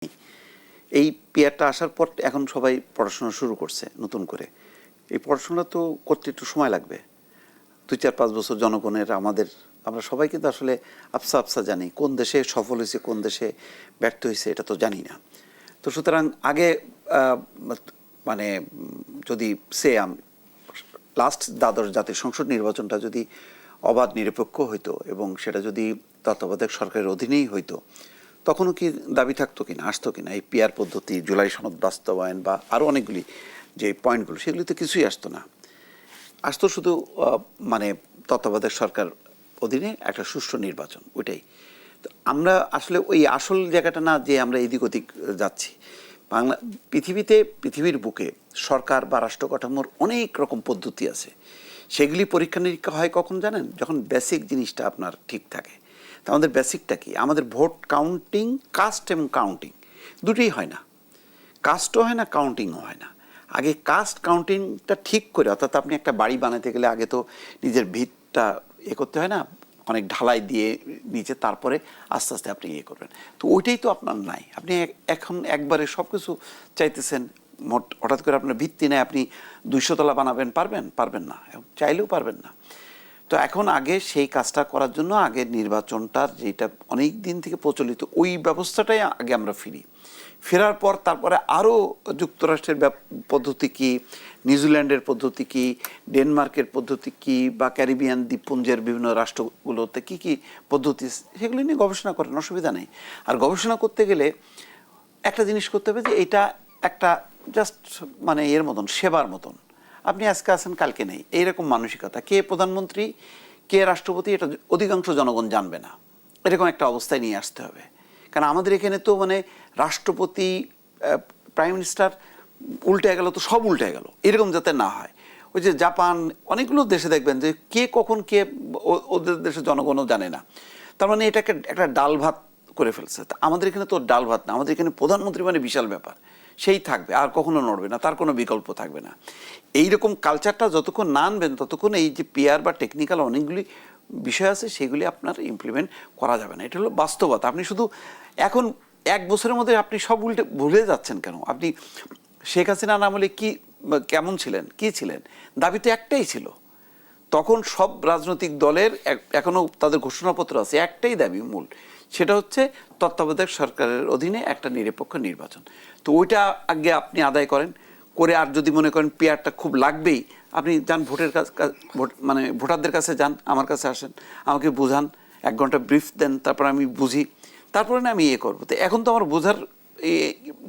এই পিয়ারটা আসার পর এখন সবাই পড়াশোনা শুরু করছে নতুন করে। এই পড়াশোনা তো করতে একটু সময় লাগবে। ২-৪-৫ বছর জনগণের আমরা সবাই কিন্তু আসলে আবসা আবসা জানি কোন দেশে সফল হয়েছে, কোন দেশে ব্যর্থ হয়েছে, এটা তো জানি না। তো সুতরাং আগে মানে যদি লাস্ট দ্বাদশ জাতীয় সংসদ নির্বাচনটা যদি অবাধ নিরপেক্ষ হইতো এবং সেটা যদি তত্ত্বাবধায়ক সরকারের অধীনেই হইতো, তখনও কি দাবি থাকতো কিনা, আসতো কিনা এই পিআর পদ্ধতি, জুলাই সনদ বাস্তবায়ন বা আরও অনেকগুলি যে পয়েন্টগুলো, সেগুলি তো কিছুই আসতো না। আসতো শুধু মানে তত্ত্বাবধায়ক সরকার অধীনে একটা সুষ্ঠু নির্বাচন, ওইটাই। তো আমরা আসলে ওই আসল জায়গাটা না, যে আমরা এদিক ওদিক যাচ্ছি। পৃথিবীর বুকে সরকার বা রাষ্ট্র কাঠামোর অনেক রকম পদ্ধতি আছে। সেগুলি পরীক্ষা নিরীক্ষা হয় কখন জানেন? যখন বেসিক জিনিসটা আপনার ঠিক থাকে। তা আমাদের বেসিকটা কি? আমাদের ভোট কাউন্টিং, কাস্ট এবং কাউন্টিং দুটোই হয় না। কাস্টও হয় না, কাউন্টিংও হয় না। আগে কাস্ট কাউন্টিংটা ঠিক করে, অর্থাৎ আপনি একটা বাড়ি বানাতে গেলে আগে তো নিজের ভিতটা করতে হয় না, অনেক ঢালাই দিয়ে নিচে, তারপরে আস্তে আস্তে আপনি করবেন। তো ওইটাই তো আপনার নাই। আপনি এখন একবারে সব কিছু চাইতেছেন, হঠাৎ করে আপনার ভিত্তি নেই, আপনি ২০০ তলা বানাবেন, পারবেন না, চাইলেও পারবেন না। তো এখন আগে সেই কাজটা করার জন্য আগে নির্বাচনটার যেটা অনেক দিন থেকে প্রচলিত, ওই ব্যবস্থাটাই আগে আমরা ফেরার পর তারপরে আরও যুক্তরাষ্ট্রের পদ্ধতি কী, নিউজিল্যান্ডের পদ্ধতি কী, ডেনমার্কের পদ্ধতি কী, বা ক্যারিবিয়ান দ্বীপপুঞ্জের বিভিন্ন রাষ্ট্রগুলোতে কী কী পদ্ধতি, সেগুলো নিয়ে গবেষণা করেন, অসুবিধা নেই। আর গবেষণা করতে গেলে একটা জিনিস করতে হবে, যে এটা একটা জাস্ট মানে এর মতন, সেবার মতন। আপনি আজকে আছেন, কালকে নেই, এইরকম মানসিকতা। কে প্রধানমন্ত্রী, কে রাষ্ট্রপতি, এটা অধিকাংশ জনগণ জানবে না, এরকম একটা অবস্থায় নিয়ে আসতে হবে। কারণ আমাদের এখানে তো মানে রাষ্ট্রপতি, প্রাইম মিনিস্টার উল্টে গেল তো সব উল্টে গেল, এরকম যাতে না হয়। ওই যে জাপান, অনেকগুলো দেশে দেখবেন যে কে কখন কে, ওদের দেশের জনগণও জানে না। তার মানে এটাকে একটা ডাল ভাত করে ফেলছে। তা আমাদের এখানে তো ডাল ভাত না, আমাদের এখানে প্রধানমন্ত্রী মানে বিশাল ব্যাপার, সেই থাকবে, আর কখনো নড়বে না, তার কোনো বিকল্প থাকবে না। এইরকম কালচারটা যতক্ষণ না আনবেন, ততক্ষণ এই যে পিআর বা টেকনিক্যাল অনেকগুলি বিষয় আছে, সেগুলি আপনার ইমপ্লিমেন্ট করা যাবে না। এটা হলো বাস্তবতা। আপনি শুধু এখন ১ বছরের মধ্যে আপনি সব উল্টে ভুলে যাচ্ছেন কেন? আপনি শেখ হাসিনার আমলে কি কেমন ছিলেন, কি ছিলেন? দাবি তো একটাই ছিল। তখন সব রাজনৈতিক দলের এখনও তাদের ঘোষণাপত্র আছে, একটাই দাবি মূল, সেটা হচ্ছে তত্ত্বাবধায়ক সরকারের অধীনে একটা নিরপেক্ষ নির্বাচন। তো ওইটা আগে আপনি আদায় করেন করে, আর যদি মনে করেন পিআরটা খুব লাগবেই, আপনি যান মানে ভোটারদের কাছে যান, আমার কাছে আসেন, আমাকে বোঝান, ১ ঘন্টা ব্রিফ দেন, তারপর আমি বুঝি, তারপরে না আমি করবো। তো এখন তো আমার বোঝার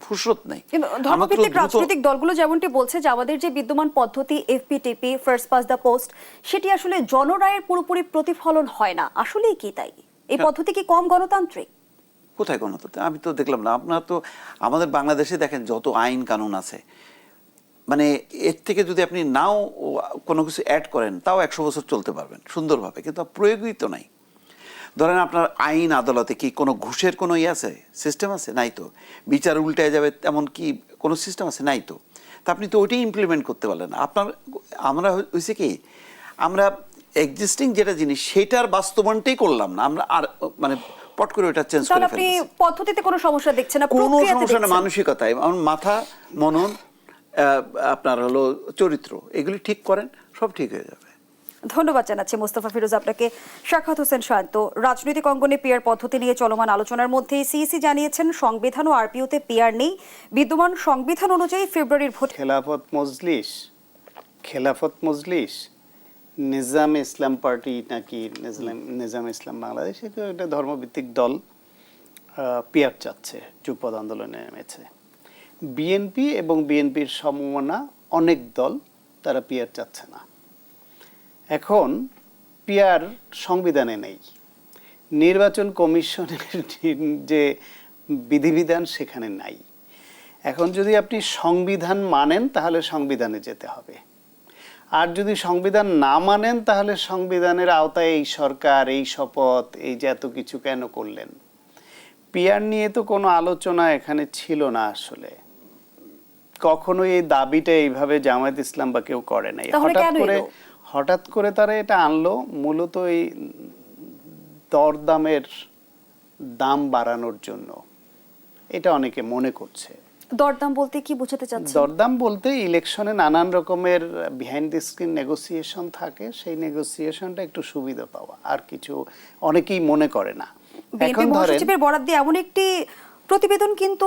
ফুরসত নাই। কিন্তু ধর্মভিত্তিক রাজনৈতিক দলগুলো যেমনটি বলছে যে আমাদের যে বিদ্যমান পদ্ধতি FPTP, first pass the post, সেটি আসলে জনরায়ের পুরোপুরি প্রতিফলন হয় না। আসলেই কি তাই? এই পদ্ধতি কি কম গণতান্ত্রিক? কোথায় গণতন্ত্র? আমি তো দেখলাম না। আপনারা তো আমাদের বাংলাদেশে দেখেন যত আইন কানুন আছে, মানে এর থেকে যদি আপনি নাও কোনো কিছু অ্যাড করেন, তাও ১০০ বছর চলতে পারবেন সুন্দরভাবে, কিন্তু প্রয়োগই তো নাই। ধরেন আপনার আইন আদালতে কি কোনো ঘুষের কোনো আছে, সিস্টেম আছে? নাই তো। বিচার উল্টায় যাবে তেমন কি কোনো সিস্টেম আছে? নাই তো। তা আপনি তো ওইটাই ইমপ্লিমেন্ট করতে পারলেন না। আমরা হয়েছে কি, আমরা এক্সিস্টিং যেটা জিনিস সেটার বাস্তবায়নটাই করলাম না, আমরা আর মানে পট করে ওটা চেঞ্জ করে আপনি ফেলছি। পদ্ধতিতে কোনো সমস্যা দেখছেন না, কোনো সমস্যা না, মানসিকতায়, মাথা, মনন, আপনার হলো চরিত্র, এগুলি ঠিক করেন, সব ঠিক হয়ে যাবে। ধন্যবাদ জানাচ্ছি মোস্তফা ফিরোজ আপনাকে। শাখাত হোসেন শান্ত, রাজনৈতিক অঙ্গনে পিআর পদ্ধতি নিয়ে চলমান আলোচনার মধ্যে সিইসি জানিয়েছেন সংবিধান ও আরপিওতে পিআর নেই, বিদ্যমান সংবিধান অনুযায়ী ফেব্রুয়ারির ভোট। খেলাফত মজলিস নিজাম ইসলাম পার্টি নাকি নিজাম ইসলাম বাংলাদেশ, এটা ধর্মভিত্তিক দল, পিআর চাচ্ছে, যুগপৎ আন্দোলনে নেমেছে। বিএনপি এবং বিএনপির সমমনা অনেক দল, তারা পিআর চাচ্ছে না। এখন পিআর সংবিধানে নেই, নির্বাচন কমিশনের যে বিধিবিধান সেখানে নাই। এখন যদি আপনি সংবিধান মানেন তাহলে সংবিধানে যেতে হবে, আর যদি সংবিধান না মানেন তাহলে সংবিধানের আওতায় এই সরকার, এই শপথ, এই যে এত কিছু কেন করলেন? পিআর নিয়ে তো কোনো আলোচনা এখানে ছিল না আসলে, কখনো এই দাবিটা এইভাবে জামায়াত ইসলাম বা কেউ করে নাই। হঠাৎ করে তারা এটা আনলো মূলত এই দরদামের দাম বাড়ানোর জন্য। এটা অনেকে মনে করছে। দরদাম বলতে কি বোঝাতে চাচ্ছেন? দরদাম বলতে ইলেকশনে নানান রকমের বিহাইন্ড দ্য স্ক্রিন নেগোসিয়েশন থাকে, সেই নেগোসিয়েশনটা একটু সুবিধা পাওয়া, আর কিছু অনেকেই মনে করে না। বিএনপি মহাসচিবের বরাদ দিয়ে এমন একটি প্রতিবেদন কিন্তু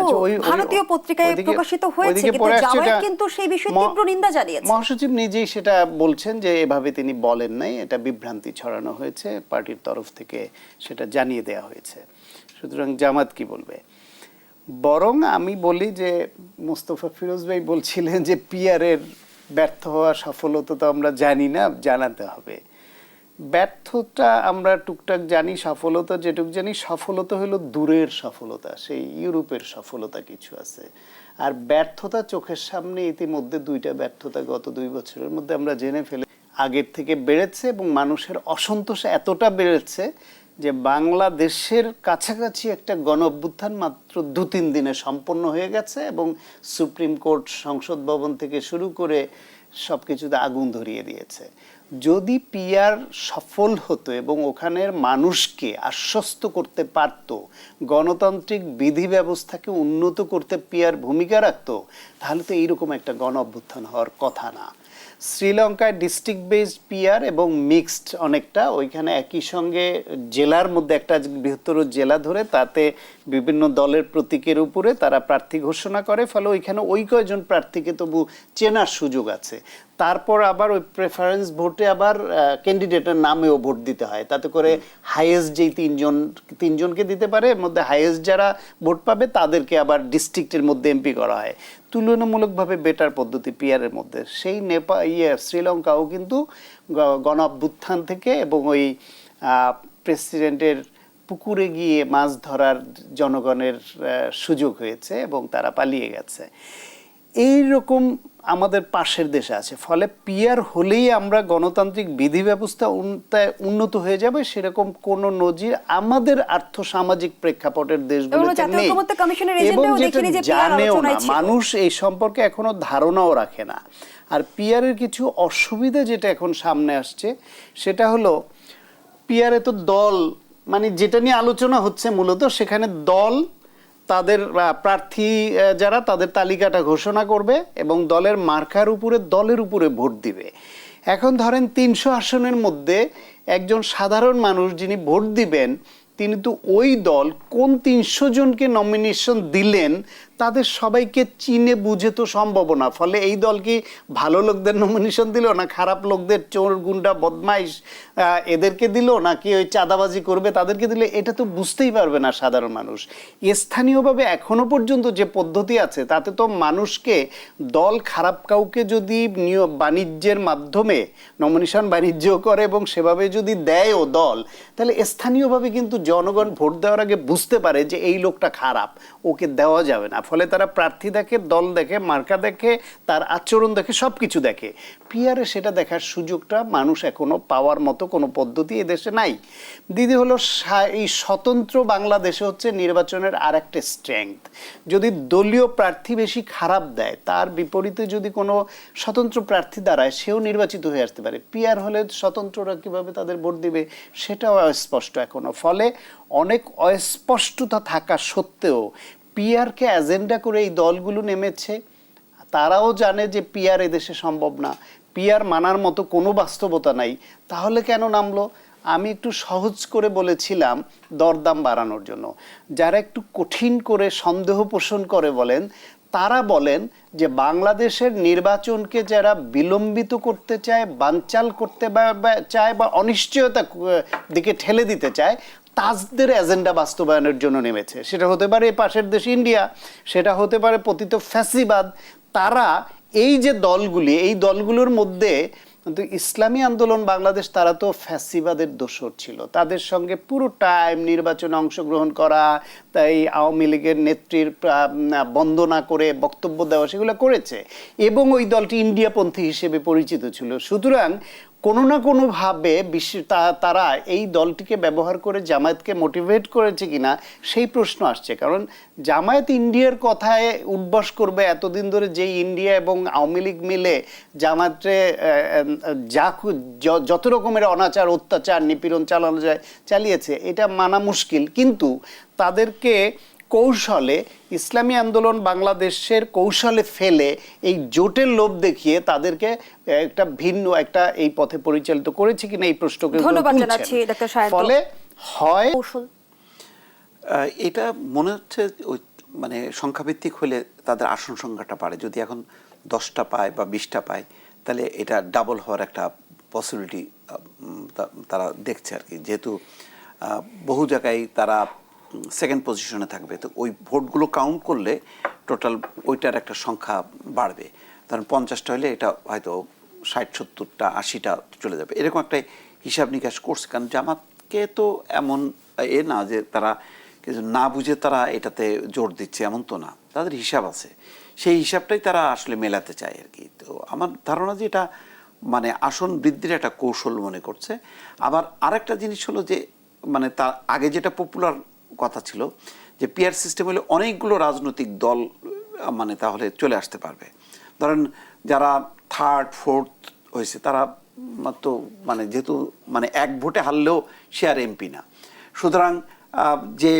ভারতীয় পত্রিকায় প্রকাশিত হয়েছে, কিন্তু জামায়াত কিন্তু সেই বিষয়ে তীব্র নিন্দা জানিয়েছে। মহাসচিব নিজেই সেটা বলছেন যে এভাবে তিনি বলেন নাই, এটা বিভ্রান্তি ছড়ানো হয়েছে, পার্টির তরফ থেকে সেটা জানিয়ে দেওয়া হয়েছে। সুতরাং জামাত কি বলবে? বরং আমি বলি যে মোস্তফা ফিরোজ ভাই বলছিলেন যে পিআরের ব্যর্থ হওয়া সফলতা তো আমরা জানি না, জানাতে হবে। ব্যর্থতা আমরা টুকটাক জানি, সফলতা যেটুক জানি, সফলতা হলো দূরের সফলতা, সেই ইউরোপের সফলতা কিছু আছে। আর ব্যর্থতা চোখের সামনে ইতিমধ্যে 2টা ব্যর্থতা গত 2 বছরের মধ্যে আমরা জেনে ফেলে আগের থেকে বেড়েছে, এবং মানুষের অসন্তোষ এতটা বেড়েছে যে বাংলাদেশের কাছাকাছি একটা গণ অভ্যুত্থান মাত্র 2-3 দিনে সম্পন্ন হয়ে গেছে, এবং সুপ্রিম কোর্ট, সংসদ ভবন থেকে শুরু করে সবকিছুতে আগুন ধরিয়ে দিয়েছে। যদি পিআর সফল হতো এবং ওখানের মানুষকে আশ্বস্ত করতে পারত, গণতান্ত্রিক বিধি ব্যবস্থাকে উন্নত করতে পিআর ভূমিকা রাখতো, তাহলে তো এইরকম একটা গণ অভ্যুত্থান হওয়ার কথা না। শ্রীলঙ্কায় ডিস্ট্রিক্ট বেসড পিআর এবং মিক্সড অনেকটা, ওইখানে একই সঙ্গে জেলার মধ্যে একটা বৃহত্তর জেলা ধরে তাতে বিভিন্ন দলের প্রতীকের উপরে তারা প্রার্থী ঘোষণা করে, ফলে ওইখানে ওই কয়জন প্রার্থীকে তবু চেনার সুযোগ আছে। তারপর আবার ওই প্রেফারেন্স ভোটে আবার ক্যান্ডিডেটের নামেও ভোট দিতে হয়, তাতে করে হাইয়েস্ট যেই তিনজনকে দিতে পারে, এর মধ্যে হাইয়েস্ট যারা ভোট পাবে তাদেরকে আবার ডিস্ট্রিক্টের মধ্যে এমপি করা হয়। তুলনামূলকভাবে বেটার পদ্ধতি পিআরের মধ্যে। সেই শ্রীলঙ্কাও কিন্তু গণ অভ্যুত্থান থেকে এবং ওই প্রেসিডেন্টের পুকুরে গিয়ে মাছ ধরার জনগণের সুযোগ হয়েছে এবং তারা পালিয়ে গেছে। এই রকম আমাদের পাশের দেশে আছে, ফলে পিআর হলেই আমরা গণতান্ত্রিক বিধি ব্যবস্থা উন্নত হয়ে যাবে সেরকম কোন নজির আমাদের আর্থসামাজিক প্রেক্ষাপটের দেশগুলোতে নেই, এবং যেটা জানেও না মানুষ, এই সম্পর্কে এখনো ধারণাও রাখে না। আর পিআরের কিছু অসুবিধা যেটা এখন সামনে আসছে সেটা হলো, পিআরে তো দল, মানে যেটা নিয়ে আলোচনা হচ্ছে মূলত, সেখানে দল তাদের প্রার্থী যারা তাদের তালিকাটা ঘোষণা করবে এবং দলের মার্কার উপরে, দলের উপরে ভোট দিবে। এখন ধরেন 300 আসনের মধ্যে একজন সাধারণ মানুষ যিনি ভোট দিবেন, তিনি তো ওই দল কোন 300 জনকে নমিনেশন দিলেন তাদের সবাইকে চিনে বুঝে তো সম্ভব না। ফলে এই দল কি ভালো লোকদের নমিনেশন দিল, না খারাপ লোকদের, চোর গুন্ডা বদমাইশ এদেরকে দিল, নাকি ওই চাঁদাবাজি করবে তাদেরকে দিলে, এটা তো বুঝতেই পারবে না সাধারণ মানুষ। স্থানীয়ভাবে এখনো পর্যন্ত যে পদ্ধতি আছে তাতে তো মানুষকে, দল খারাপ কাউকে যদি বাণিজ্যের মাধ্যমে নমিনেশন বাণিজ্য করে এবং সেভাবে যদি দেয়ও দল, তাহলে স্থানীয়ভাবে কিন্তু জনগণ ভোট দেওয়ার আগে বুঝতে পারে যে এই লোকটা খারাপ, ওকে দেওয়া যাবে না। ফলে তারা প্রার্থী দেখে, দল দেখে, মার্কা দেখে, তার আচরণ দেখে, সব কিছু দেখে। পিআরে সেটা দেখার সুযোগটা মানুষ এখনো পাওয়ার মতো কোনো পদ্ধতি এদেশে নাই। দ্বিতীয় হলো, এই স্বতন্ত্র বাংলাদেশে হচ্ছে নির্বাচনের আর একটা স্ট্রেংথ। যদি দলীয় প্রার্থী বেশি খারাপ দেয়, তার বিপরীতে যদি কোনো স্বতন্ত্র প্রার্থী দাঁড়ায়, সেও নির্বাচিত হয়ে আসতে পারে। পিআর হলে স্বতন্ত্ররা কিভাবে তাদের ভোট দিবে সেটাও অস্পষ্ট এখনো। ফলে অনেক অস্পষ্টতা থাকা সত্ত্বেও পিআরকে এজেন্ডা করে এই দলগুলো নেমেছে। তারাও জানে যে পিআর এদেশে সম্ভব না, পিআর মানার মতো কোনো বাস্তবতা নাই, তাহলে কেন নামলো? আমি একটু সহজ করে বলেছিলাম দরদাম বাড়ানোর জন্য। যারা একটু কঠিন করে সন্দেহ পোষণ করে বলেন, তারা বলেন যে বাংলাদেশের নির্বাচনকে যারা বিলম্বিত করতে চায়, বানচাল করতে চায় বা অনিশ্চয়তা দিকে ঠেলে দিতে চায়, তাদের এজেন্ডা বাস্তবায়নের জন্য নেমেছে। সেটা হতে পারে পাশের দেশ ইন্ডিয়া, সেটা হতে পারে পতিত ফ্যাসিবাদ। তারা এই যে দলগুলি, এই দলগুলোর মধ্যে কিন্তু ইসলামী আন্দোলন বাংলাদেশ, তারা তো ফ্যাসিবাদের দোসর ছিল, তাদের সঙ্গে পুরো টাইম নির্বাচনে অংশগ্রহণ করা, তাই আওয়ামী লীগের নেত্রীর বন্দনা করে বক্তব্য দেওয়া, সেগুলো করেছে, এবং ওই দলটি ইন্ডিয়াপন্থী হিসেবে পরিচিত ছিল। সুতরাং কোনো না কোনোভাবে তারা এই দলটিকে ব্যবহার করে জামায়াতকে মোটিভেট করেছে কিনা সেই প্রশ্ন আসছে। কারণ জামায়াত ইন্ডিয়ার কথায় উদ্বাস করবে, এতদিন ধরে যেই ইন্ডিয়া এবং আওয়ামী লীগ মিলে জামায়াতে যত রকমের অনাচার, অত্যাচার, নিপীড়ন চালানো যায় চালিয়েছে, এটা মানা মুশকিল। কিন্তু তাদেরকে কৌশলে ইসলামী আন্দোলন বাংলাদেশের কৌশলে ফেলে এই জোটের লোভ দেখিয়ে তাদেরকে একটা ভিন্ন একটা এই পথে পরিচালিত করেছে কিনা এই প্রশ্নকে ধন্যবাদ তুলছেন। জানাচ্ছি ডক্টর সায়ন্ত। ফলে হয় কৌশল এটা মনে হচ্ছে ওই মানে সংখ্যাভিত্তিক হলে তাদের আসন সংখ্যাটা বাড়ে। যদি এখন 10টা পায় বা 20টা পায় তাহলে এটা ডাবল হওয়ার একটা পসিবিলিটি তারা দেখছে আর কি। যেহেতু বহু জায়গায় তারা সেকেন্ড পজিশনে থাকবে, তো ওই ভোটগুলো কাউন্ট করলে টোটাল ওইটার একটা সংখ্যা বাড়বে। কারণ 50টা হলে এটা হয়তো 60-70টা 80টা চলে যাবে, এরকম একটা হিসাব নিকাশ করছে। কারণ জামাতকে তো এমন না যে তারা কিছু না বুঝে তারা এটাতে জোর দিচ্ছে, এমন তো না, তাদের হিসাব আছে, সেই হিসাবটাই তারা আসলে মেলাতে চায় আর কি। তো আমার ধারণা যে এটা মানে আসন বৃদ্ধির একটা কৌশল মনে করছে। আবার আরেকটা জিনিস হলো যে মানে তার আগে যেটা পপুলার কথা ছিল যে পিআর সিস্টেম হলে অনেকগুলো রাজনৈতিক দল মানে তাহলে চলে আসতে পারবে। ধরেন যারা থার্ড ফোর্থ হয়েছে তারা মাত্র মানে যেহেতু মানে এক ভোটে হারলেও সে আর এমপি না, সুতরাং যে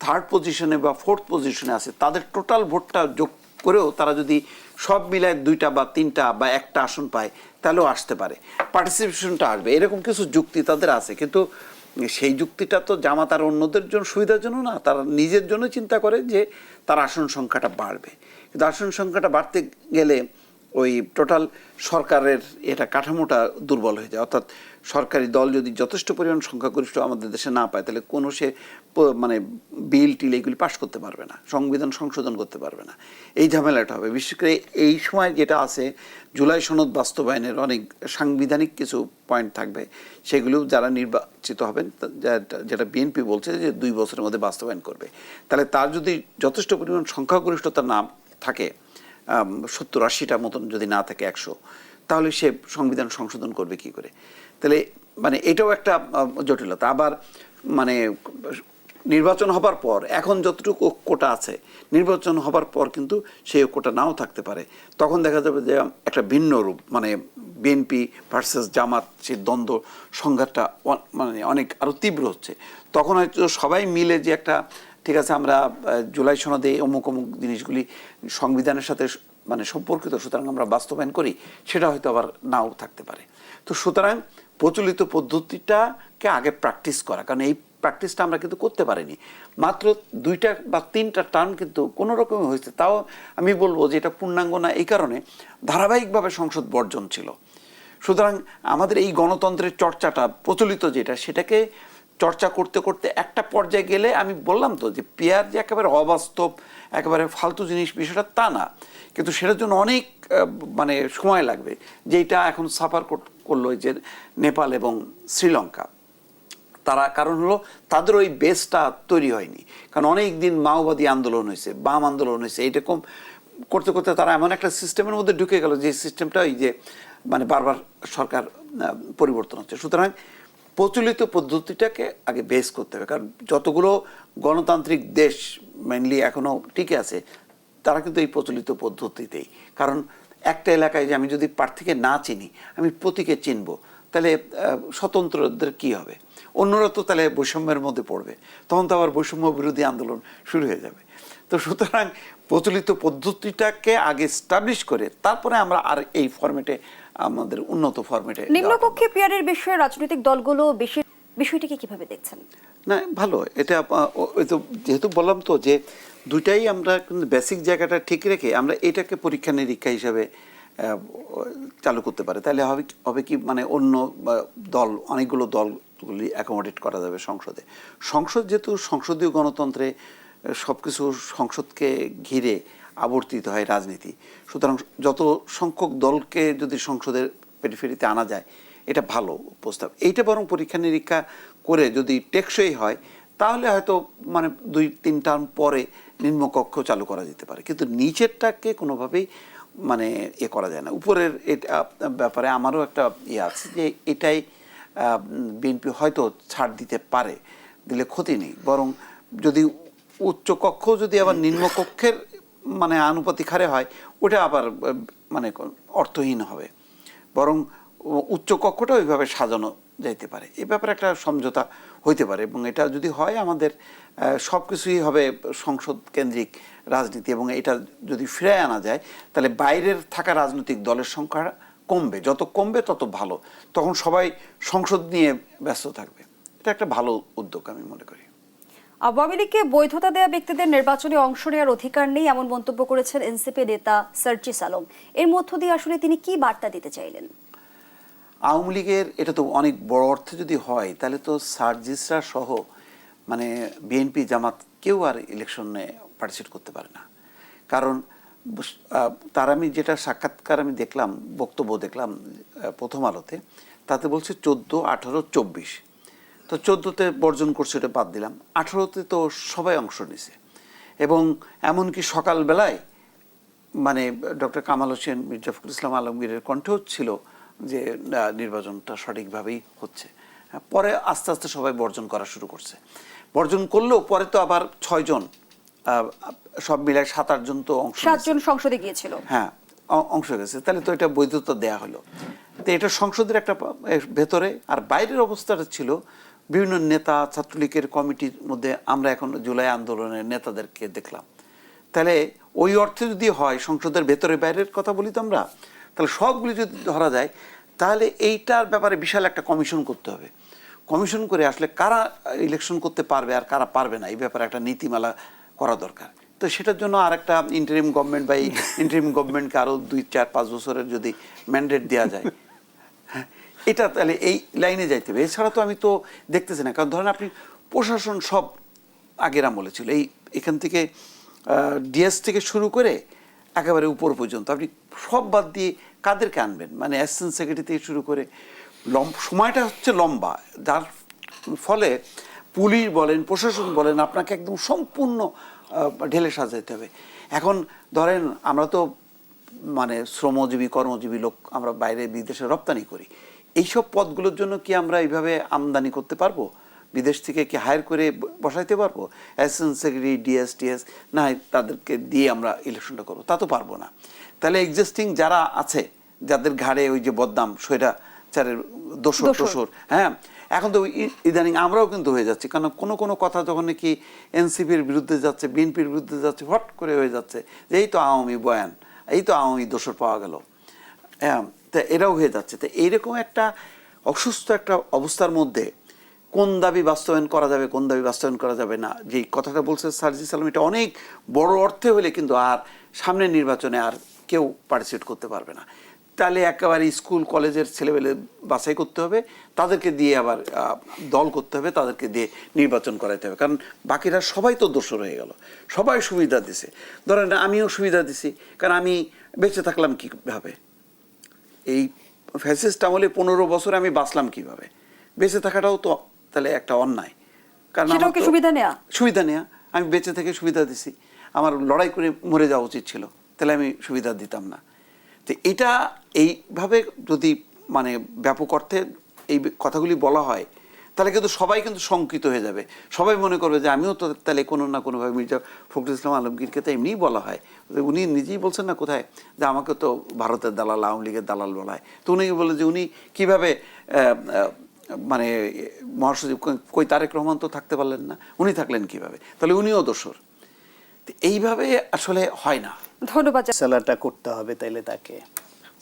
থার্ড পজিশনে বা ফোর্থ পজিশনে আছে তাদের টোটাল ভোটটা যোগ করেও তারা যদি সব মিলায় 2টা বা 3টা বা 1টা আসন পায় তাহলেও আসতে পারে, পার্টিসিপেশনটা আসবে, এরকম কিছু যুক্তি তাদের আছে। কিন্তু সেই যুক্তিটা তো জামাত আর অন্যদের জন্য সুবিধার জন্য না, তারা নিজের জন্য চিন্তা করে যে তার আসন সংখ্যাটা বাড়বে। কিন্তু আসন সংখ্যাটা বাড়তে গেলে ওই টোটাল সরকারের এটা কাঠামোটা দুর্বল হয়ে যায়। অর্থাৎ সরকারি দল যদি যথেষ্ট পরিমাণ সংখ্যাগরিষ্ঠ আমাদের দেশে না পায় তাহলে কোনো সে মানে বিল টিল এইগুলি পাশ করতে পারবে না, সংবিধান সংশোধন করতে পারবে না, এই ঝামেলাটা হবে। বিশেষ করে এই সময় যেটা আছে জুলাই সনদ বাস্তবায়নের অনেক সাংবিধানিক কিছু পয়েন্ট থাকবে, সেগুলো যারা নির্বাচিত হবেন যেটা বিএনপি বলছে যে 2 বছরের মধ্যে বাস্তবায়ন করবে, তাহলে তার যদি যথেষ্ট পরিমাণ সংখ্যাগরিষ্ঠতা না থাকে 70-80টা মতন যদি না থাকে 100, তাহলে সে সংবিধান সংশোধন করবে কি করে? তাহলে মানে এটাও একটা জটিলতা। আবার মানে নির্বাচন হবার পর এখন যতটুকু কোটা আছে নির্বাচন হবার পর কিন্তু সেই কোটা নাও থাকতে পারে, তখন দেখা যাবে যে একটা ভিন্ন রূপ মানে বিএনপি ভার্সেস জামাত সেই দ্বন্দ্ব সংঘাতটা মানে অনেক আরও তীব্র হচ্ছে। তখন হয়তো সবাই মিলে যে একটা ঠিক আছে আমরা জুলাই সনদে অমুক অমুক জিনিসগুলি সংবিধানের সাথে মানে সম্পর্কিত, সুতরাং আমরা বাস্তবায়ন করি, সেটা হয়তো আবার নাও থাকতে পারে। তো সুতরাং প্রচলিত পদ্ধতিটাকে আগে প্র্যাকটিস করা, কারণ এই প্র্যাকটিসটা আমরা কিন্তু করতে পারিনি। মাত্র 2টা বা 3টা টার্ম কিন্তু কোনো রকমই হয়েছে, তাও আমি বলবো যে এটা পূর্ণাঙ্গ না, এই কারণে ধারাবাহিকভাবে সংসদ বর্জন ছিল। সুতরাং আমাদের এই গণতন্ত্রের চর্চাটা প্রচলিত যেটা সেটাকে চর্চা করতে করতে একটা পর্যায়ে গেলে আমি বললাম তো যে পিআর যে একেবারে অবাস্তব একেবারে ফালতু জিনিস বিষয়টা তা না, কিন্তু সেটার জন্য অনেক মানে সময় লাগবে। যেটা এখন সাফার করলো যে নেপাল এবং শ্রীলঙ্কা, তারা কারণ হলো তাদের ওই বেসটা তৈরি হয়নি, কারণ অনেক দিন মাওবাদী আন্দোলন হয়েছে, বাম আন্দোলন হয়েছে, এইরকম করতে করতে তারা এমন একটা সিস্টেমের মধ্যে ঢুকে গেল যে সিস্টেমটা ওই যে মানে বারবার সরকার পরিবর্তন হচ্ছে। সুতরাং প্রচলিত পদ্ধতিটাকে আগে বেস করতে হবে, কারণ যতগুলো গণতান্ত্রিক দেশ মেনলি এখনও টিকে আছে তারা কিন্তু এই প্রচলিত পদ্ধতিতেই। কারণ একটা এলাকায় যে আমি যদি প্রার্থীকে না চিনি আমি প্রতীকে চিনব, তাহলে স্বতন্ত্রদের কি হবে? অন্যরা তো তাহলে বৈষম্যের মধ্যে পড়বে, তখন তো আবার বৈষম্য বিরোধী আন্দোলন শুরু হয়ে যাবে। তো সুতরাং প্রচলিত পদ্ধতিটাকে আগে এস্টাবলিশ করে তারপরে আমরা আর এই ফরম্যাটে আমাদের উন্নত ফরম্যাটে নিম্নকক্ষে পিআরের বিষয়ে রাজনৈতিক দলগুলো বিষয়টিকে কিভাবে দেখছেন? না ভালো, এটা ওই তো যেহেতু বললাম তো যে দুইটাই আমরা কিন্তু বেসিক জায়গাটা ঠিক রেখে আমরা এটাকে পরীক্ষা নিরীক্ষা হিসাবে চালু করতে পারি, তাহলে হবে কি মানে অন্য দল অনেকগুলো দলগুলি অ্যাকোমোডেট করা যাবে সংসদে। সংসদ যেহেতু সংসদীয় গণতন্ত্রে সব কিছু সংসদকে ঘিরে আবর্তিত হয় রাজনীতি, সুতরাং যত সংখ্যক দলকে যদি সংসদের পেরিফেরিতে আনা যায় এটা ভালো প্রস্তাব। এইটা বরং পরীক্ষা নিরীক্ষা করে যদি টেকসই হয় তাহলে হয়তো মানে 2-3 টার্ম পরে নিম্নকক্ষ চালু করা যেতে পারে, কিন্তু নিচেরটাকে কোনোভাবেই মানে করা যায় না। উপরের এটা ব্যাপারে আমারও একটা আছে যে এটাই বিএনপি হয়তো ছাড় দিতে পারে, দিলে ক্ষতি নেই, বরং যদি উচ্চ কক্ষ যদি আবার নিম্নকক্ষের মানে আনুপাতিক হারে হয় ওটা আবার মানে অর্থহীন হবে, বরং উচ্চ কক্ষটা ওইভাবে সাজানো যাইতে পারে, এই ব্যাপারে একটা সমঝোতা হইতে পারে। এবং এটা যদি হয় আমাদের সব কিছুই হবে সংসদ কেন্দ্রিক রাজনীতি, এবং এটা যদি ফিরে আনা যায় তাহলে বাইরের থাকা রাজনৈতিক দলের সংখ্যা কমবে, যত কমবে তত ভালো, তখন সবাই সংসদ নিয়ে ব্যস্ত থাকবে। এটা একটা ভালো উদ্যোগ আমি মনে করি। আওয়ামী লীগকে বৈধতা দেওয়া ব্যক্তিদের নির্বাচনে অংশ নেওয়ার অধিকার নেই এমন মন্তব্য করেছেন এনসিপি নেতা সার্জিস আলম। এর মধ্য দিয়ে আসলে তিনি কি বার্তা দিতে চাইলেন? আওয়ামী লীগের এটা তো অনেক বড় অর্থে যদি হয় তাহলে তো সার্জিসরা সহ মানে বিএনপি জামাত কেউ আর ইলেকশনে পার্টিসিপেট করতে পারে না। কারণ তার আমি যেটা সাক্ষাৎকার আমি দেখলাম, বক্তব্য দেখলাম প্রথম আলোতে, তাতে বলছে 14, 18, 24। তো 14তে বর্জন করছে, ওটা বাদ দিলাম। 18তে তো সবাই অংশ নিছে, এবং এমনকি সকালবেলায় মানে ডক্টর কামাল হোসেন, মির্জা ফখরুল ইসলাম আলমগীরের কণ্ঠেও ছিল যে নির্বাচনটা সঠিকভাবেই হচ্ছে। পরে আস্তে আস্তে সবাই বর্জন করা শুরু করছে। বর্জন করলেও পরে তো আবার 6 জন, সব মিলায় 7-8 জন তো অংশ, 7 জন সংসদে গিয়েছিল। হ্যাঁ, অংশ গেছে। তাহলে তো এটা বৈধতা দেয়া হলো। তো এটা সংসদের একটা ভেতরে, আর বাইরের অবস্থাটা ছিল বিভিন্ন নেতা, ছাত্রলীগের কমিটির মধ্যে আমরা এখন জুলাই আন্দোলনের নেতাদেরকে দেখলাম। তাহলে ওই অর্থে যদি হয় সংসদের ভেতরে বাইরের কথা বলি তো আমরা, তাহলে সবগুলি যদি ধরা যায় তাহলে এইটার ব্যাপারে বিশাল একটা কমিশন করতে হবে। কমিশন করে আসলে কারা ইলেকশন করতে পারবে আর কারা পারবে না, এই ব্যাপারে একটা নীতিমালা করা দরকার। তো সেটার জন্য আর একটা ইন্টারিম গভর্নমেন্ট বা ইন্টারিম গভর্নমেন্টকে আরও 2-4-5 বছরের যদি ম্যান্ডেট দেওয়া যায়, এটা তাহলে এই লাইনে যাইতে হবে। এছাড়া তো আমি তো দেখতেছি না। কারণ ধরেন আপনি প্রশাসন সব আগের আমলে ছিল, এখান থেকে ডিএস থেকে শুরু করে একেবারে উপর পর্যন্ত আপনি সব বাদ দিয়ে কাদেরকে আনবেন? মানে অ্যাসিস্ট্যান্ট সেক্রেটারি থেকে শুরু করে সময়টা হচ্ছে লম্বা, যার ফলে পুলিশ বলেন, প্রশাসন বলেন, আপনাকে একদম সম্পূর্ণ ঢেলে সাজাইতে হবে। এখন ধরেন আমরা তো মানে শ্রমজীবী, কর্মজীবী লোক, আমরা বাইরে বিদেশে রপ্তানি করি। এইসব পদগুলোর জন্য কি আমরা এইভাবে আমদানি করতে পারবো? বিদেশ থেকে কি হায়ার করে বসাইতে পারবো? অ্যাসিস্ট্যান্ট সেক্রেটারি, ডিএস, টিএস না তাদেরকে দিয়ে আমরা ইলেকশনটা করবো? তা তো পারবো না। তাহলে এক্সিস্টিং যারা আছে, যাদের ঘাড়ে ওই যে বদনাম, স্বৈরাচারের দোসর, হ্যাঁ, এখন তো ইদানিং আমরাও কিন্তু হয়ে যাচ্ছি। কারণ কোনো কথা যখন নাকি এনসিপির বিরুদ্ধে যাচ্ছে, বিএনপির বিরুদ্ধে যাচ্ছে, হট করে হয়ে যাচ্ছে যে এই তো আওয়ামী বয়ান, এই তো আওয়ামী দোসর পাওয়া গেল, হ্যাঁ, তা এরাও হয়ে যাচ্ছে। তো এইরকম একটা অসুস্থ একটা অবস্থার মধ্যে কোন দাবি বাস্তবায়ন করা যাবে, কোন দাবি বাস্তবায়ন করা যাবে না, যে কথাটা বলছে সার্জিস আলম, এটা অনেক বড় অর্থে হলে কিন্তু আর সামনের নির্বাচনে আর কেউ পার্টিসিপেট করতে পারবে না। তাহলে একেবারে স্কুল কলেজের ছেলেবেলে বাছাই করতে হবে, তাদেরকে দিয়ে আবার দল করতে হবে, তাদেরকে দিয়ে নির্বাচন করাইতে হবে। কারণ বাকিরা সবাই তো দোষর হয়ে গেল, সবাই সুবিধা দিছে। ধরেন আমিও সুবিধা দিছি, কারণ আমি বেঁচে থাকলাম কীভাবে? এই ফ্যাসিস্ট আমলে 15 বছরে আমি বাঁচলাম কিভাবে? বেঁচে থাকাটাও তো তাহলে একটা অন্যায়। কারণ সুবিধা নেয়া, আমি বেঁচে থেকে সুবিধা দিছি, আমার লড়াই করে মরে যাওয়া উচিত ছিল, তাহলে আমি সুবিধা দিতাম না। তো এটা এইভাবে যদি মানে ব্যাপক অর্থে এই কথাগুলি বলা হয় তাহলে কিন্তু সবাই কিন্তু শঙ্কিত হয়ে যাবে। সবাই মনে করবে যে আমিও তো তাহলে কোনো না কোনোভাবে, মির্জা ফখরুল ইসলাম আলমগীরকে তো এমনিই বলা হয়, উনি নিজেই বলছেন না কোথায় যে আমাকে তো ভারতের দালাল, আওয়ামী লীগের দালাল বলা হয়। তো উনি বলে যে উনি কীভাবে মানে মহাসচিব, কই তারেক রহমান তো থাকতে পারলেন না, উনি থাকলেন কিভাবে? তাহলে উনিও দোষর। এইভাবে আসলে হয় না। ধন্যবাদ। সেলাটা করতে হবে তাইলে তাকে।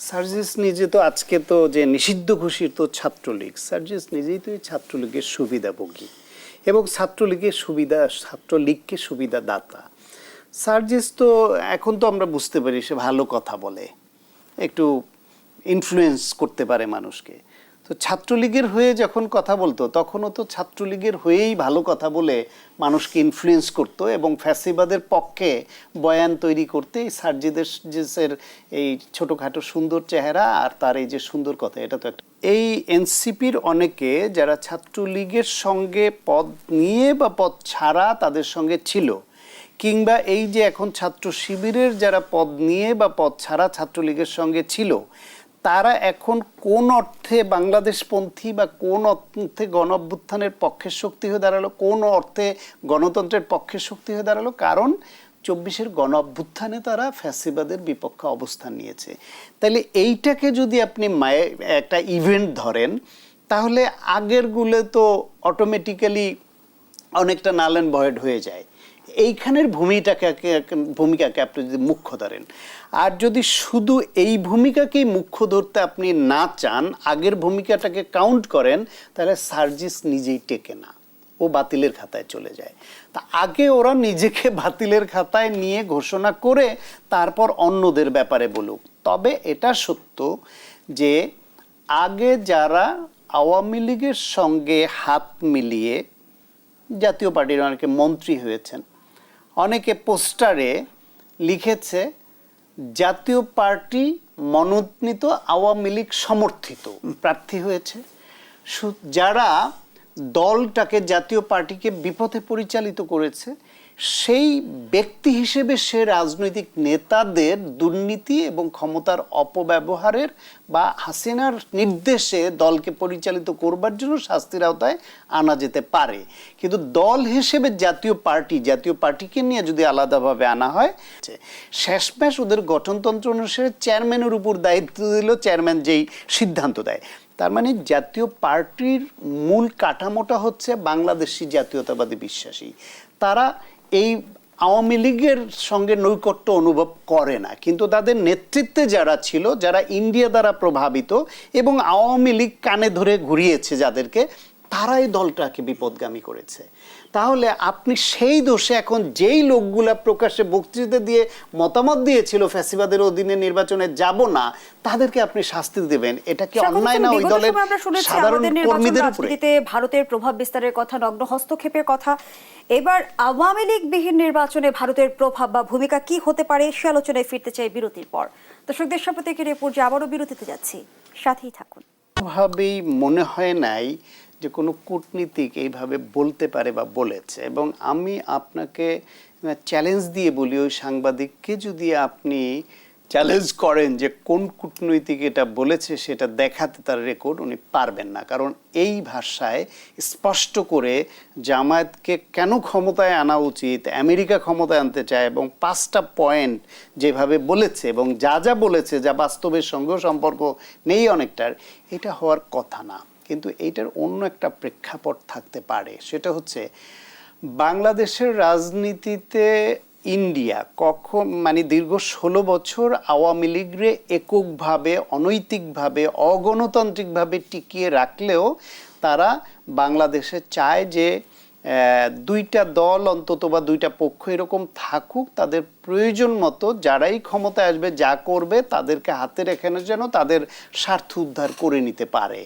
সার্জিস নিজে তো আজকে তো যে নিষিদ্ধ ঘোষিত ছাত্রলীগ, সার্জিস নিজেই তো এই ছাত্রলীগের সুবিধাভোগী এবং ছাত্রলীগকে সুবিধা দাতা। সার্জিস তো এখন তো আমরা বুঝতে পারি সে ভালো কথা বলে, একটু ইনফ্লুয়েন্স করতে পারে মানুষকে। তো ছাত্রলীগের হয়ে যখন কথা বলতো তখনও তো ছাত্রলীগের হয়েই ভালো কথা বলে মানুষকে ইনফ্লুয়েন্স করতো এবং ফ্যাসিবাদের পক্ষে বয়ান তৈরি করতে সার্জিসের এই ছোটোখাটো সুন্দর চেহারা আর তার এই যে সুন্দর কথা, এটা তো একটা। এই এনসিপির অনেকে যারা ছাত্রলীগের সঙ্গে পদ নিয়ে বা পদ ছাড়া তাদের সঙ্গে ছিল, কিংবা এই যে এখন ছাত্র শিবিরের যারা পদ নিয়ে বা পদ ছাড়া ছাত্রলীগের সঙ্গে ছিল, তারা এখন কোন অর্থে বাংলাদেশপন্থী বা কোন অর্থে গণ অভ্যুত্থানের পক্ষের শক্তি হয়ে দাঁড়ালো, কোন অর্থে গণতন্ত্রের পক্ষের শক্তি হয়ে দাঁড়ালো? কারণ 24-এর গণ অভ্যুত্থানে তারা ফ্যাসিবাদের বিপক্ষে অবস্থান নিয়েছে। তাহলে এইটাকে যদি আপনি একটা ইভেন্ট ধরেন, তাহলে আগেরগুলো তো অটোমেটিক্যালি অনেকটা নাল অ্যান্ড ভয়েড হয়ে যায়। এইখানের ভূমিকাকে আপনি যদি মুখ্য ধরেন, আর যদি শুধু এই ভূমিকাকেই মুখ্য ধরতে আপনি না চান, আগের ভূমিকাটাকে কাউন্ট করেন, তাহলে সার্জিস নিজেই টেকে না, ও বাতিলের খাতায় চলে যায়। তা আগে ওরা নিজেকে বাতিলের খাতায় নিয়ে ঘোষণা করে তারপর অন্যদের ব্যাপারে বলুক। তবে এটা সত্য যে আগে যারা আওয়ামী লীগের সঙ্গে হাত মিলিয়ে জাতীয় পার্টির অনেকে মন্ত্রী হয়েছেন, অনেকে পোস্টারে লিখেছে জাতীয় পার্টি মনোনীত আওয়ামী লীগ সমর্থিত প্রার্থী হয়েছে, যারা দলটাকে জাতীয় পার্টিকে বিপথে পরিচালিত করেছে, সেই ব্যক্তি হিসেবে সে রাজনৈতিক নেতাদের দুর্নীতি এবং ক্ষমতার অপব্যবহারের বা হাসিনার নির্দেশে দলকে পরিচালিত করবার জন্য শাস্তির আওতায় আনা যেতে পারে। কিন্তু দল হিসেবে জাতীয় পার্টিকে নিয়ে যদি আলাদাভাবে আনা হয়, শেষমেশ ওদের গঠনতন্ত্র অনুসারে চেয়ারম্যানের উপর দায়িত্ব দিল, চেয়ারম্যান যেই সিদ্ধান্ত দেয়। তার মানে জাতীয় পার্টির মূল কাঠামোটা হচ্ছে বাংলাদেশি জাতীয়তাবাদী বিশ্বাসী। তারা এই আওয়ামী লীগের সঙ্গে নৈকট্য অনুভব করে না, কিন্তু তাদের নেতৃত্বে যারা ছিল, যারা ইন্ডিয়া দ্বারা প্রভাবিত এবং আওয়ামী লীগ কানে ধরে ঘুরিয়েছে যাদেরকে, তারাই দলটাকে বিপদগামী করেছে। তাহলে আপনি সেই দোষে এখন যেই লোকগুলা প্রকাশ্যে বক্তৃতা দিয়ে মতামত দিয়েছিল ফ্যাসিবাদের অধীনে নির্বাচনে যাব না, তাদেরকে আপনি শাস্তি দেবেন, এটা কি অন্যায় না ওই দলের সাধারণ কর্মীদের উপরে? ভারতের প্রভাব বিস্তারের কথা, নগ্ন হস্তক্ষেপের কথা, এবার আওয়ামী লীগ বিহীন নির্বাচনে ভারতের প্রভাব বা ভূমিকা কি হতে পারে সে আলোচনায় ফিরতে চাই বিরতির পর। দর্শকদের সাথে থেকে পর্যায়ে আবারও বিরতিতে যাচ্ছি, সাথেই থাকুন। ভাবেই মনে হয় নাই যে কোনো কূটনীতিক এইভাবে বলতে পারে বা বলেছে। এবং আমি আপনাকে চ্যালেঞ্জ দিয়ে বলি, ওই সাংবাদিককে যদি আপনি চ্যালেঞ্জ করেন যে কোন কূটনৈতিক এটা বলেছে সেটা দেখাতে তার রেকর্ড, উনি পারবেন না। কারণ এই ভাষায় স্পষ্ট করে জামায়াতকে কেন ক্ষমতায় আনা উচিত, আমেরিকা ক্ষমতায় আনতে চায়, এবং 5টা পয়েন্ট যেভাবে বলেছে এবং যা যা বলেছে, যা বাস্তবের সঙ্গেও সম্পর্ক নেই অনেকটার, এটা হওয়ার কথা না। কিন্তু এইটার অন্য একটা প্রেক্ষাপট থাকতে পারে, সেটা হচ্ছে বাংলাদেশের রাজনীতিতে ইন্ডিয়া কখন দীর্ঘ 16 বছর আওয়ামী লীগরে এককভাবে, অনৈতিকভাবে, অগণতান্ত্রিকভাবে টিকিয়ে রাখলেও তারা বাংলাদেশে চায় যে দুইটা দল অন্তত বা দুইটা পক্ষ এরকম থাকুক, তাদের প্রয়োজন মতো যারাই ক্ষমতায় আসবে, যা করবে, তাদেরকে হাতে রেখে যেন তাদের স্বার্থ উদ্ধার করে নিতে পারে।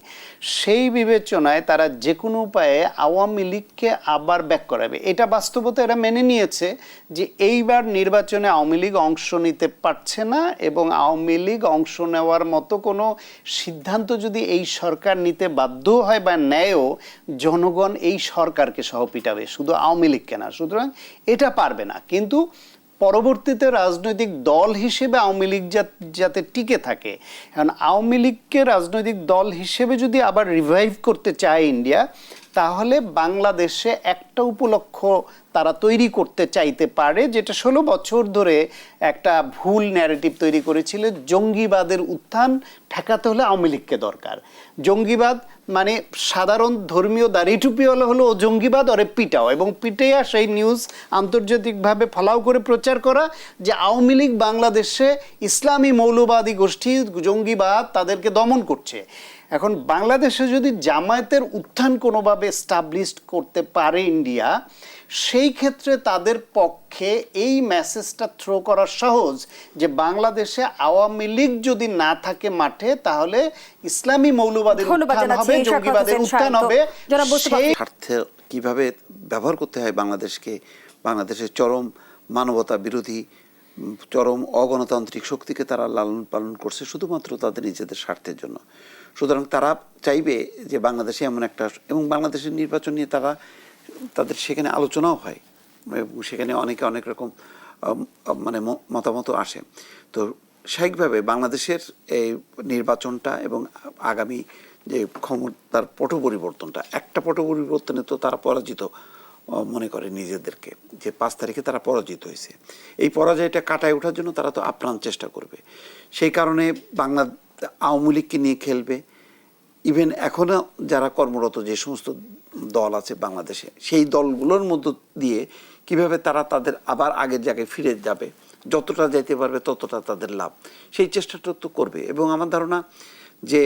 সেই বিবেচনায় তারা যে কোনো উপায়ে আওয়ামী লীগকে আবার ব্যাক করাবে। এটা বাস্তবতা এরা মেনে নিয়েছে যে এইবার নির্বাচনে আওয়ামী লীগ অংশ নিতে পারছে না, এবং আওয়ামী লীগ অংশ নেওয়ার মতো কোনো সিদ্ধান্ত যদি এই সরকার নিতে বাধ্য হয় বা নেয়ও, জনগণ এই সরকারকে সহ পিটাবে, শুধু আওয়ামী লীগকে না। সুতরাং এটা পারবে না। কিন্তু পরবর্তীতে রাজনৈতিক দল হিসেবে আওয়ামী লীগ যাতে টিকে থাকে, এখন আওয়ামী লীগকে রাজনৈতিক দল হিসেবে যদি আবার রিভাইভ করতে চায় ইন্ডিয়া, তাহলে বাংলাদেশে একটা উপলক্ষ তারা তৈরি করতে চাইতে পারে, যেটা 16 বছর ধরে একটা ভুল ন্যারেটিভ তৈরি করেছিল। জঙ্গিবাদের উত্থান ঠেকাতে হলে আওয়ামী লীগকে দরকার। জঙ্গিবাদ মানে সাধারণ ধর্মীয় দাড়ি টুপিওয়ালা হলো ও জঙ্গিবাদ, ওরে পিটাও, এবং পিটাইয়া সেই নিউজ আন্তর্জাতিকভাবে ফলাও করে প্রচার করা যে আওয়ামী লীগ বাংলাদেশে ইসলামী মৌলবাদী গোষ্ঠী জঙ্গিবাদ তাদেরকে দমন করছে। এখন বাংলাদেশে যদি জামায়াতের উত্থান কোনোভাবে এস্টাবলিশড করতে পারে ইন্ডিয়া, সেই ক্ষেত্রে তাদের পক্ষে এই মেসেজটা থ্রো করা সহজ যে বাংলাদেশে আওয়ামী লীগ যদি না থাকে মাঠে, তাহলে ইসলামী মৌলবাদের উত্থান হবে, জঙ্গিবাদের উত্থান হবে। সেই স্বার্থে কিভাবে ব্যবহার করতে হয় বাংলাদেশকে, বাংলাদেশের চরম মানবতা বিরোধী, চরম অগণতান্ত্রিক শক্তিকে তারা লালন পালন করছে শুধুমাত্র তাদের নিজেদের স্বার্থের জন্য। সুতরাং তারা চাইবে যে বাংলাদেশে এমন একটা, এবং বাংলাদেশের নির্বাচন নিয়ে তাদের সেখানে আলোচনাও হয়, এবং সেখানে অনেকে অনেক রকম মতামত আসে। তো স্বাভাবিকভাবে বাংলাদেশের এই নির্বাচনটা এবং আগামী যে ক্ষমতার পট পরিবর্তনটা, একটা পট পরিবর্তনে তো তারা পরাজিত মনে করে নিজেদেরকে, যে 5 তারিখে তারা পরাজিত হয়েছে। এই পরাজয়টা কাটায় ওঠার জন্য তারা তো আপ্রাণ চেষ্টা করবে। সেই কারণে আওয়ামী লীগকে নিয়ে খেলবে, ইভেন এখনও যারা কর্মরত যে সমস্ত দল আছে বাংলাদেশে, সেই দলগুলোর মধ্য দিয়ে কিভাবে তারা তাদের আবার আগের জায়গায় ফিরে যাবে, যতটা যাইতে পারবে ততটা তাদের লাভ, সেই চেষ্টাটা তো করবে। এবং আমার ধারণা যে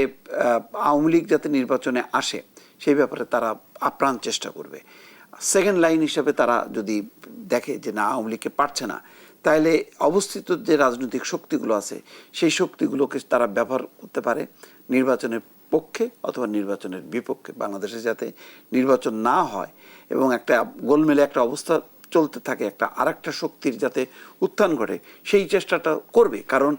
আওয়ামী লীগ যাতে নির্বাচনে আসে সেই ব্যাপারে তারা আপ্রাণ চেষ্টা করবে। সেকেন্ড লাইন হিসেবে তারা যদি দেখে যে না আওয়ামী লীগকে পারছে না, তাহলে অবস্থিত যে রাজনৈতিক শক্তিগুলো আছে সেই শক্তিগুলোকে তারা ব্যবহার করতে পারে নির্বাচনের পক্ষে অথবা নির্বাচনের বিপক্ষে। বাংলাদেশে যাতে নির্বাচন না হয় এবং একটা গোলমেলে একটা অবস্থা চলতে থাকে, একটা আরেকটা শক্তির যাতে উত্থান ঘটে, সেই চেষ্টাটা করবে। কারণ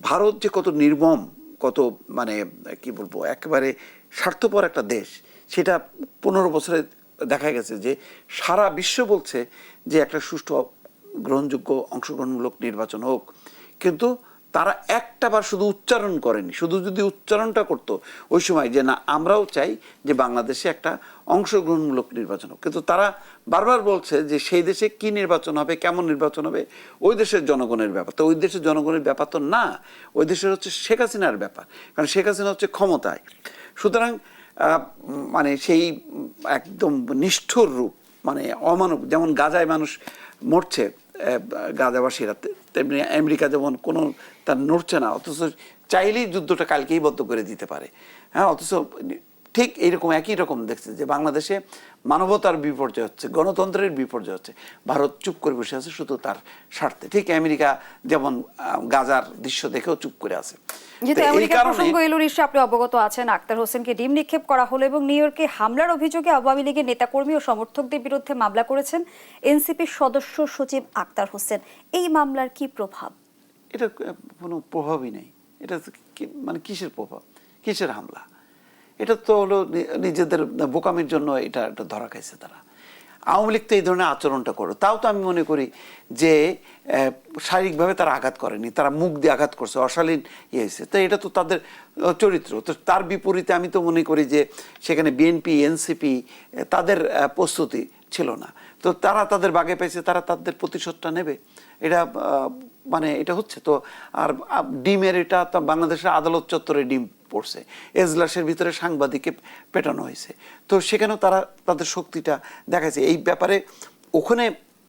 ভারত যে কত নির্মম, কত মানে কি বলবো একেবারে স্বার্থপর একটা দেশ, সেটা 15 বছরে দেখা গেছে যে সারা বিশ্ব বলছে যে একটা সুষ্ঠু গ্রহণযোগ্য অংশগ্রহণমূলক নির্বাচন হোক, কিন্তু তারা একটা বার শুধু উচ্চারণ করেনি। শুধু যদি উচ্চারণটা করতো ওই সময় যে না আমরাও চাই যে বাংলাদেশে একটা অংশগ্রহণমূলক নির্বাচন হোক, কিন্তু তারা বারবার বলছে যে সেই দেশে কি নির্বাচন হবে, কেমন নির্বাচন হবে ওই দেশের জনগণের ব্যাপার। তো ওই দেশের জনগণের ব্যাপার তো না, ওই দেশের হচ্ছে শেখ হাসিনার ব্যাপার, কারণ শেখ হাসিনা হচ্ছে ক্ষমতায়। সুতরাং মানে সেই একদম নিষ্ঠুর রূপ, মানে অমানব, যেমন গাজায় মানুষ মরছে গাজাবাসীরা, তেমনি আমেরিকা যেমন কোনো তার নড়ছে না, অথচ চাইলেই যুদ্ধটা কালকেই বদ্ধ করে দিতে পারে। হ্যাঁ, অথচ ঠিক এইরকম একই রকম দেখছে যে বাংলাদেশে মানবতার বিপর্যয় হচ্ছে, গণতন্ত্রের বিপর্যয় হচ্ছে, ভারত চুপ করে বসে আছে শুধু তার স্বার্থে। ঠিক আমেরিকা যেমন গাজার দৃশ্য দেখেও চুপ করে আছে। যেহেতু আমেরিকার প্রসঙ্গ এলো, নিশ্চয়ই আপনি অবগত আছেন, আক্তার হোসেনকে ডিম নিক্ষেপ করা হলো এবং নিউ ইয়র্কে হামলার অভিযোগে আওয়ামী লীগের নেতাকর্মী ও সমর্থকদের বিরুদ্ধে মামলা করেছেন এনসিপির সদস্য সচিব আক্তার হোসেন। এই মামলার কি প্রভাব? এটা কোনো প্রভাবই নেই। এটা মানে কিসের প্রভাব, কিসের হামলা? এটা তো হলো নিজেদের বোকামির জন্য এটা ধরা খাইছে তারা। আওয়ামী লীগ তো এই ধরনের আচরণটা করো, তাও তো আমি মনে করি যে শারীরিকভাবে তারা আঘাত করেনি, তারা মুখ দিয়ে আঘাত করছে, অশালীন ইয়ে হয়েছে। তো এটা তো তাদের চরিত্র। তো তার বিপরীতে আমি তো মনে করি যে সেখানে বিএনপি এনসিপি তাদের প্রস্তুতি ছিল না, তো তারা তাদের বাগে পেয়েছে, তারা তাদের প্রতিশোধটা নেবে। এটা মানে এটা হচ্ছে তো। আর ডিমের এটা তো বাংলাদেশের আদালত চত্বরে ডিম পড়ছে, এজলাসের ভিতরে সাংবাদিককে পেটানো হয়েছে, তো সেখানেও তারা তাদের শক্তিটা দেখাচ্ছে। এই ব্যাপারে ওখানে